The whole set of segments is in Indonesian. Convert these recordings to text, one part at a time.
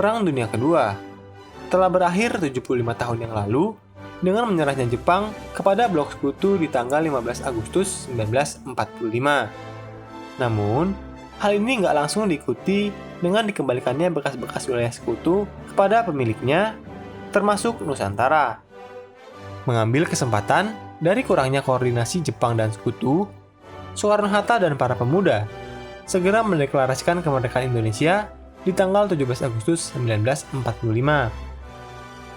Perang Dunia Kedua telah berakhir 75 tahun yang lalu dengan menyerahnya Jepang kepada blok sekutu di tanggal 15 Agustus 1945. Namun, hal ini nggak langsung diikuti dengan dikembalikannya bekas-bekas wilayah sekutu kepada pemiliknya, termasuk Nusantara. Mengambil kesempatan dari kurangnya koordinasi Jepang dan sekutu, Soekarno-Hatta dan para pemuda segera mendeklarasikan kemerdekaan Indonesia di tanggal 17 Agustus 1945.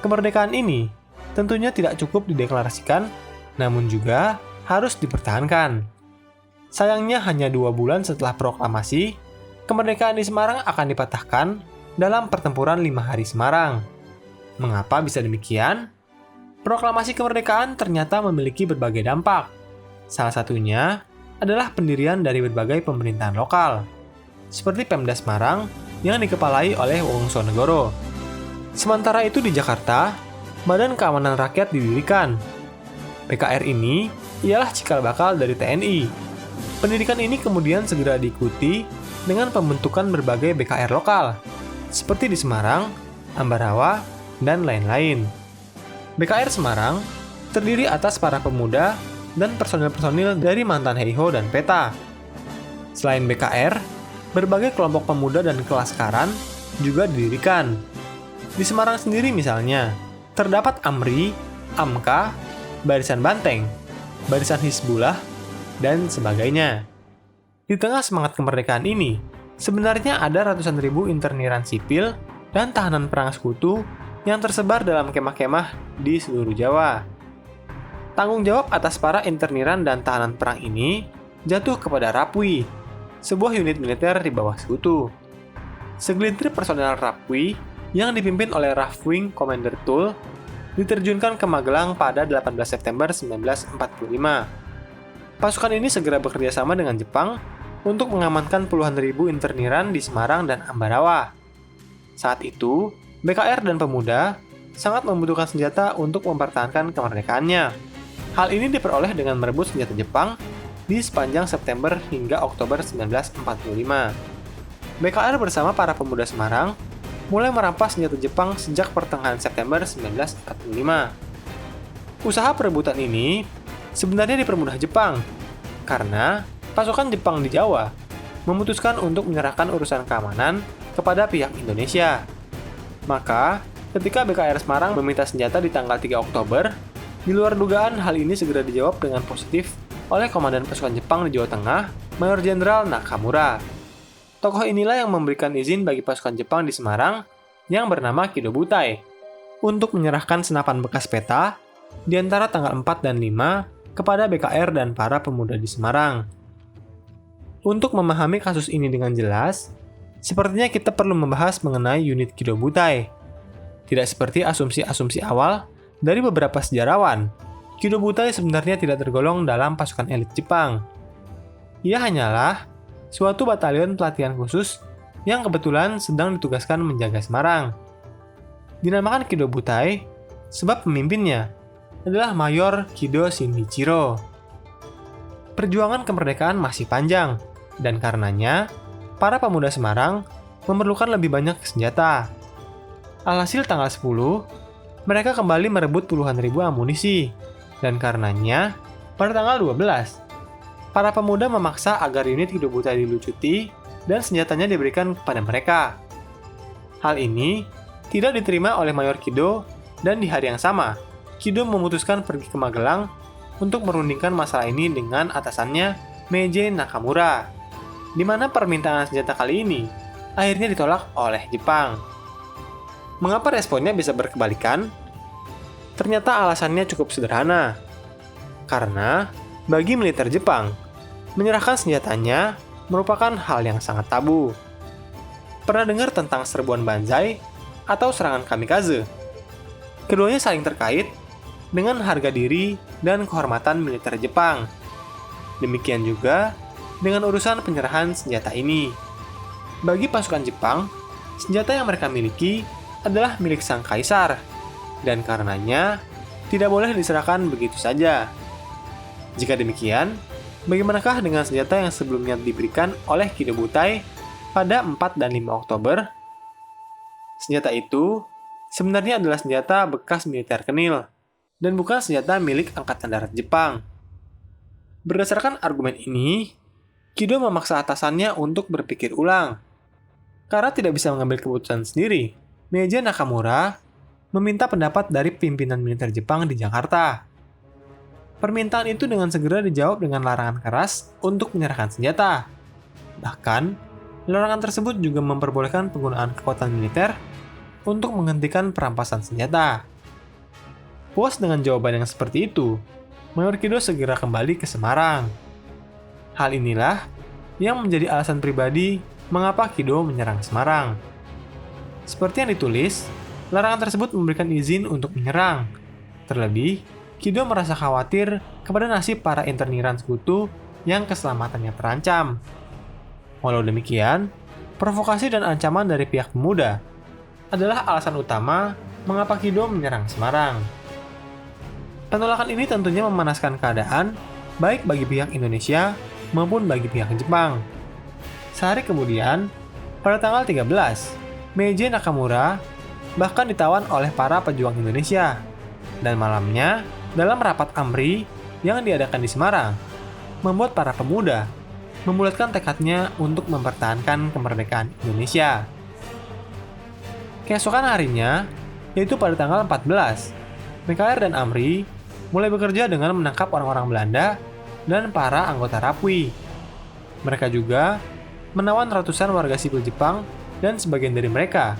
Kemerdekaan ini tentunya tidak cukup dideklarasikan, namun juga harus dipertahankan. Sayangnya hanya 2 bulan setelah proklamasi, kemerdekaan di Semarang akan dipatahkan dalam pertempuran 5 hari Semarang. Mengapa bisa demikian? Proklamasi kemerdekaan ternyata memiliki berbagai dampak. Salah satunya adalah pendirian dari berbagai pemerintahan lokal, seperti Pemda Semarang yang dikepalai oleh Wongsonegoro. Sementara itu di Jakarta, Badan Keamanan Rakyat didirikan. BKR ini ialah cikal bakal dari TNI. Pendidikan ini kemudian segera diikuti dengan pembentukan berbagai BKR lokal, seperti di Semarang, Ambarawa, dan lain-lain. BKR Semarang terdiri atas para pemuda dan personil-personil dari mantan Heiho dan PETA. Selain BKR, berbagai kelompok pemuda dan kelaskaran juga didirikan. Di Semarang sendiri misalnya, terdapat AMRI, AMKA, Barisan Banteng, Barisan Hizbullah, dan sebagainya. Di tengah semangat kemerdekaan ini, sebenarnya ada ratusan ribu interniran sipil dan tahanan perang sekutu yang tersebar dalam kemah-kemah di seluruh Jawa. Tanggung jawab atas para interniran dan tahanan perang ini jatuh kepada Rapwi, sebuah unit militer di bawah sekutu. Segelintir personel Rapwi yang dipimpin oleh Rafwing Commander Tul diterjunkan ke Magelang pada 18 September 1945. Pasukan ini segera bekerja sama dengan Jepang untuk mengamankan puluhan ribu interniran di Semarang dan Ambarawa. Saat itu, BKR dan pemuda sangat membutuhkan senjata untuk mempertahankan kemerdekaannya. Hal ini diperoleh dengan merebut senjata Jepang di sepanjang September hingga Oktober 1945. BKR bersama para pemuda Semarang mulai merampas senjata Jepang sejak pertengahan September 1945. Usaha perebutan ini sebenarnya dipermudah Jepang, karena pasukan Jepang di Jawa memutuskan untuk menyerahkan urusan keamanan kepada pihak Indonesia. Maka, ketika BKR Semarang meminta senjata di tanggal 3 Oktober, di luar dugaan hal ini segera dijawab dengan positif oleh Komandan Pasukan Jepang di Jawa Tengah, Mayor Jenderal Nakamura. Tokoh inilah yang memberikan izin bagi pasukan Jepang di Semarang yang bernama Kido Butai untuk menyerahkan senapan bekas peta di antara tanggal 4 dan 5 kepada BKR dan para pemuda di Semarang. Untuk memahami kasus ini dengan jelas, sepertinya kita perlu membahas mengenai unit Kido Butai. Tidak seperti asumsi-asumsi awal dari beberapa sejarawan, Kido Butai sebenarnya tidak tergolong dalam pasukan elit Jepang. Ia hanyalah suatu batalion pelatihan khusus yang kebetulan sedang ditugaskan menjaga Semarang. Dinamakan Kido Butai sebab pemimpinnya adalah Mayor Kido Shinichiro. Perjuangan kemerdekaan masih panjang, dan karenanya para pemuda Semarang memerlukan lebih banyak senjata. Alhasil tanggal 10, mereka kembali merebut puluhan ribu amunisi, dan karenanya pada tanggal 12, para pemuda memaksa agar unit Kido Butai dilucuti dan senjatanya diberikan kepada mereka. Hal ini tidak diterima oleh Mayor Kido, dan di hari yang sama, Kido memutuskan pergi ke Magelang untuk merundingkan masalah ini dengan atasannya Meiji Nakamura, di mana permintaan senjata kali ini akhirnya ditolak oleh Jepang. Mengapa responnya bisa berkebalikan? Ternyata alasannya cukup sederhana. Karena bagi militer Jepang, menyerahkan senjatanya merupakan hal yang sangat tabu. Pernah dengar tentang serbuan banzai atau serangan kamikaze? Keduanya saling terkait dengan harga diri dan kehormatan militer Jepang. Demikian juga dengan urusan penyerahan senjata ini. Bagi pasukan Jepang, senjata yang mereka miliki adalah milik sang kaisar, dan karenanya tidak boleh diserahkan begitu saja. Jika demikian, bagaimanakah dengan senjata yang sebelumnya diberikan oleh Kido Butai pada 4 dan 5 Oktober? Senjata itu sebenarnya adalah senjata bekas militer Kenil dan bukan senjata milik Angkatan Darat Jepang. Berdasarkan argumen ini, Kido memaksa atasannya untuk berpikir ulang. Karena tidak bisa mengambil keputusan sendiri, Meiji Nakamura meminta pendapat dari pimpinan militer Jepang di Jakarta. Permintaan itu dengan segera dijawab dengan larangan keras untuk menyerahkan senjata. Bahkan, larangan tersebut juga memperbolehkan penggunaan kekuatan militer untuk menghentikan perampasan senjata. Puas dengan jawaban yang seperti itu, Mayor Kido segera kembali ke Semarang. Hal inilah yang menjadi alasan pribadi mengapa Kido menyerang Semarang. Seperti yang ditulis, larangan tersebut memberikan izin untuk menyerang. Terlebih, Kido merasa khawatir kepada nasib para interniran sekutu yang keselamatannya terancam. Walau demikian, provokasi dan ancaman dari pihak pemuda adalah alasan utama mengapa Kido menyerang Semarang. Penolakan ini tentunya memanaskan keadaan baik bagi pihak Indonesia maupun bagi pihak Jepang. Sehari kemudian, pada tanggal 13, Meiji Nakamura bahkan ditawan oleh para pejuang Indonesia. Dan malamnya, dalam rapat AMRI yang diadakan di Semarang, membuat para pemuda membulatkan tekadnya untuk mempertahankan kemerdekaan Indonesia. Keesokan harinya, yaitu pada tanggal 14, MKR dan AMRI mulai bekerja dengan menangkap orang-orang Belanda dan para anggota Rapwi. Mereka juga menawan ratusan warga sipil Jepang dan sebagian dari mereka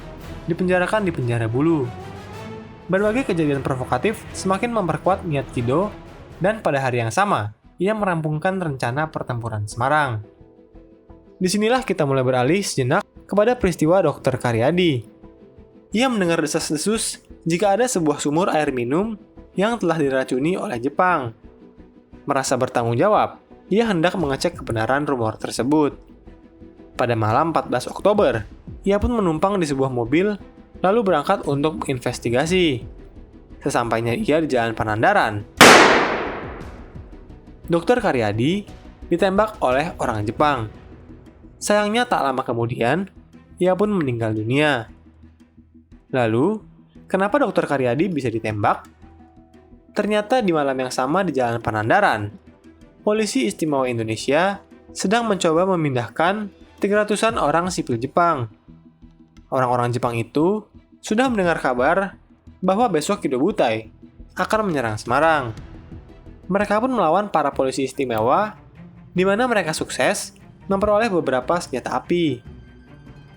dipenjarakan di penjara Bulu. Berbagai kejadian provokatif semakin memperkuat niat Kido dan pada hari yang sama, ia merampungkan rencana pertempuran Semarang. Disinilah kita mulai beralih sejenak kepada peristiwa Dr. Karyadi. Ia mendengar desas-desus jika ada sebuah sumur air minum yang telah diracuni oleh Jepang. Merasa bertanggung jawab, ia hendak mengecek kebenaran rumor tersebut. Pada malam 14 Oktober, ia pun menumpang di sebuah mobil lalu berangkat untuk investigasi. Sesampainya ia di Jalan Pangandaran, Dr. Karyadi ditembak oleh orang Jepang. Sayangnya tak lama kemudian, ia pun meninggal dunia. Lalu, kenapa Dr. Karyadi bisa ditembak? Ternyata di malam yang sama di Jalan Pangandaran, Polisi Istimewa Indonesia sedang mencoba memindahkan 300-an orang sipil Jepang. Orang-orang Jepang itu sudah mendengar kabar bahwa besok Kido Butai akan menyerang Semarang. Mereka pun melawan para polisi istimewa, di mana mereka sukses memperoleh beberapa senjata api.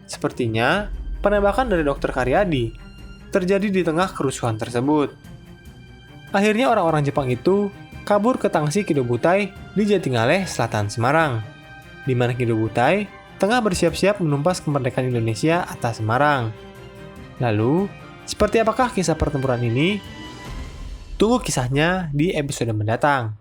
Sepertinya, penembakan dari Dr. Karyadi terjadi di tengah kerusuhan tersebut. Akhirnya orang-orang Jepang itu kabur ke tangsi Kido Butai di Jatingaleh, Selatan Semarang, di mana Kido Butai tengah bersiap-siap menumpas kemerdekaan Indonesia atas Semarang. Lalu, seperti apakah kisah pertempuran ini? Tunggu kisahnya di episode mendatang.